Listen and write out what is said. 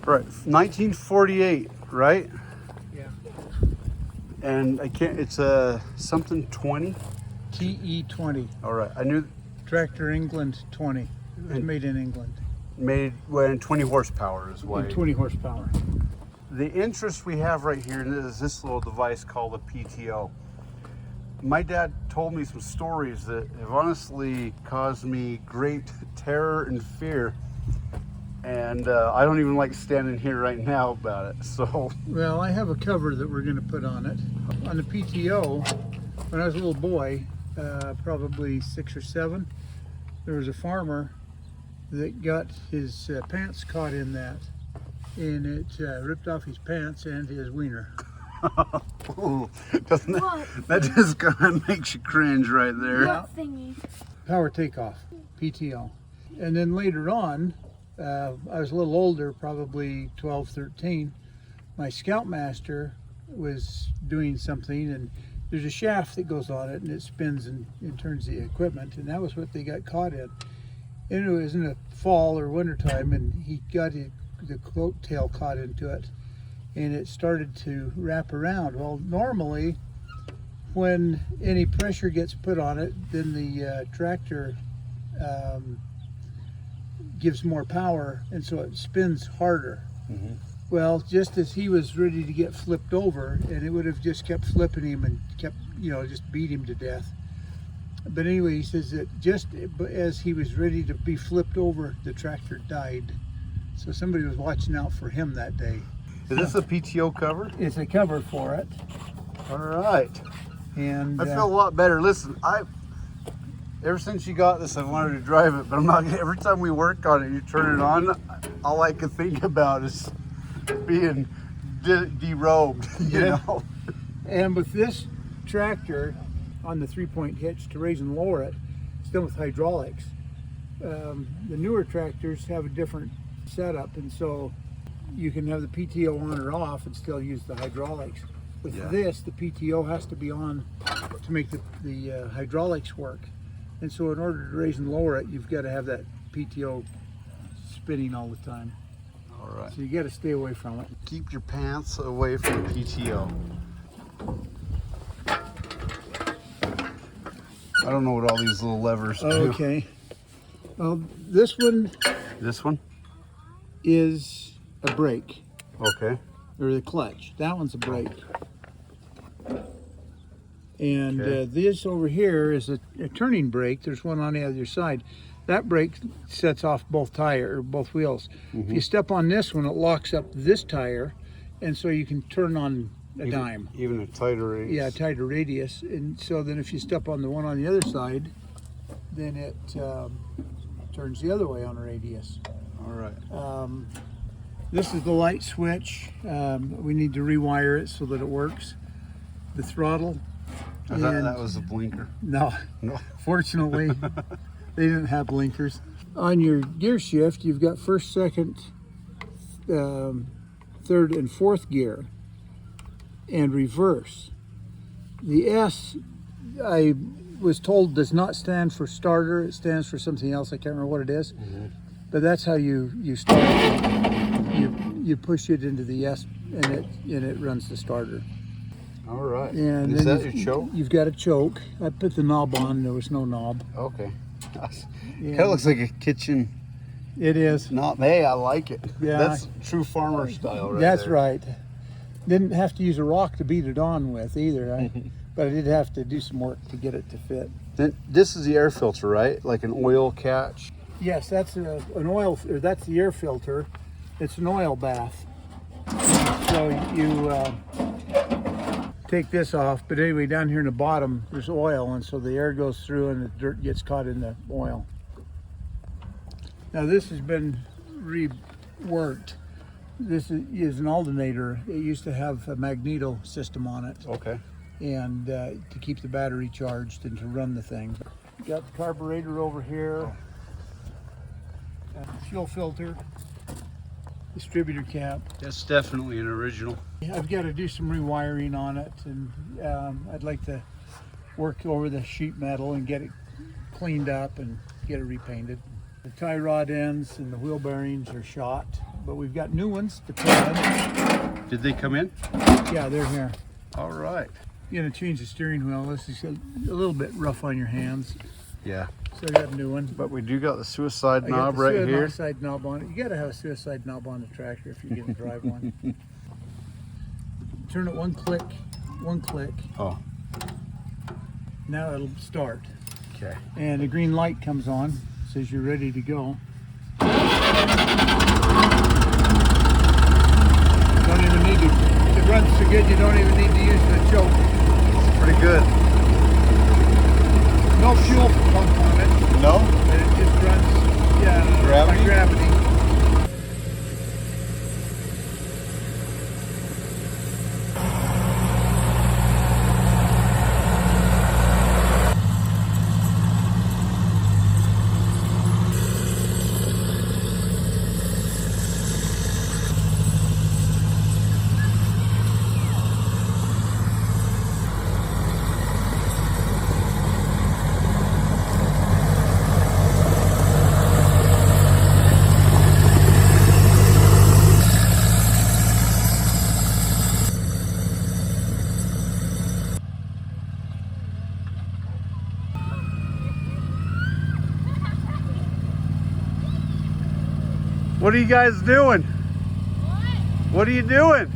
Right, 1948, right? Yeah. And I can't, it's a something 20? TE20. All right, I knew Tractor England 20. It was made in England. made when 20 horsepower is why. And 20 horsepower. The interest we have right here is this little device called a PTO. My dad told me some stories that have honestly caused me great terror and fear. And I don't even like standing here right now about it. So, Well, I have a cover that we're going to put on it. On the PTO, when I was a little boy, probably 6 or 7, there was a farmer that got his pants caught in that. And it ripped off his pants and his wiener. ooh, doesn't that just kind of makes you cringe right there? What thingy? Power takeoff, PTO. And then later on, I was a little older, probably 12, 13. My scoutmaster was doing something, and there's a shaft that goes on it, and it spins and turns the equipment, and that was what they got caught in. And it was in the fall or winter time, and he got the coat tail caught into it, and it started to wrap around. Well, normally, when any pressure gets put on it, then the tractor gives more power, and so it spins harder. Mm-hmm. Well, just as he was ready to get flipped over, and it would have just kept flipping him and kept, just beat him to death. But anyway, he says that just as he was ready to be flipped over, the tractor died. So somebody was watching out for him that day. Is this a PTO cover? It's a cover for it. All right. And I feel a lot better. Listen, ever since you got this, I wanted to drive it, but I'm not. Every time we work on it, you turn it on, all I can think about is being derobed. You know. And with this tractor on the 3-point hitch to raise and lower it, it's done with hydraulics. The newer tractors have a different setup, and so you can have the PTO on or off and still use the hydraulics. With this, the PTO has to be on to make the hydraulics work. And so in order to raise and lower it, you've got to have that PTO spinning all the time. All right. So you got to stay away from it. Keep your pants away from the PTO. I don't know what all these little levers do. Okay. Well, this one This one? is a brake, Okay. or the clutch. That one's a brake. And Okay. this over here is a turning brake. There's one on the other side. That brake sets off both wheels. If you step on this one, it locks up this tire, and so you can turn on a dime. Even a tighter radius. Yeah, tighter radius. And so then if you step on the one on the other side, then it turns the other way on a radius. All right. This is the light switch. We need to rewire it so that it works. The throttle. I thought that was a blinker. No, No. fortunately, they didn't have blinkers. On your gear shift, you've got first, second, third, and fourth gear, and reverse. The S, I was told, does not stand for starter. It stands for something else. I can't remember what it is. But that's how you start. You push it into the S, and it runs the starter. All right. And is then that your choke? You've got a choke. I put the knob on. There was no knob. Okay. Yeah. Kind of looks like a kitchen. It is. Not me. I like it. Yeah. That's true farmer style, right? That's there. right. Didn't have to use a rock to beat it on with either, but I did have to do some work to get it to fit. Then this is the air filter, right? Like an oil catch. Yes, that's an oil. Or that's the air filter. It's an oil bath. So you take this off, but anyway, down here in the bottom there's oil, and so the air goes through and the dirt gets caught in the oil. Now this has been reworked. This is an alternator. It used to have a magneto system on it, Okay. and to keep the battery charged and to run the thing. Got the carburetor over here, fuel filter, distributor cap. That's definitely an original. I've got to do some rewiring on it, and I'd like to work over the sheet metal and get it cleaned up and get it repainted. The tie rod ends and the wheel bearings are shot. but we've got new ones to put in. Did they come in? Yeah, they're here. All right. You're gonna change the steering wheel. This is a little bit rough on your hands. Yeah. So I got a new one. But we do got the suicide I got knob the right here. suicide knob on it. You gotta have a suicide knob on the tractor if you're gonna drive one. Turn it one click, one click. Oh, Now it'll start. okay. And the green light comes on, says you're ready to go. Don't even need to, it runs so good you don't even need to use the choke. It's pretty good. No fuel pump on it. No? And it just runs, yeah, Gravity? by gravity. What are you guys doing? What are you doing?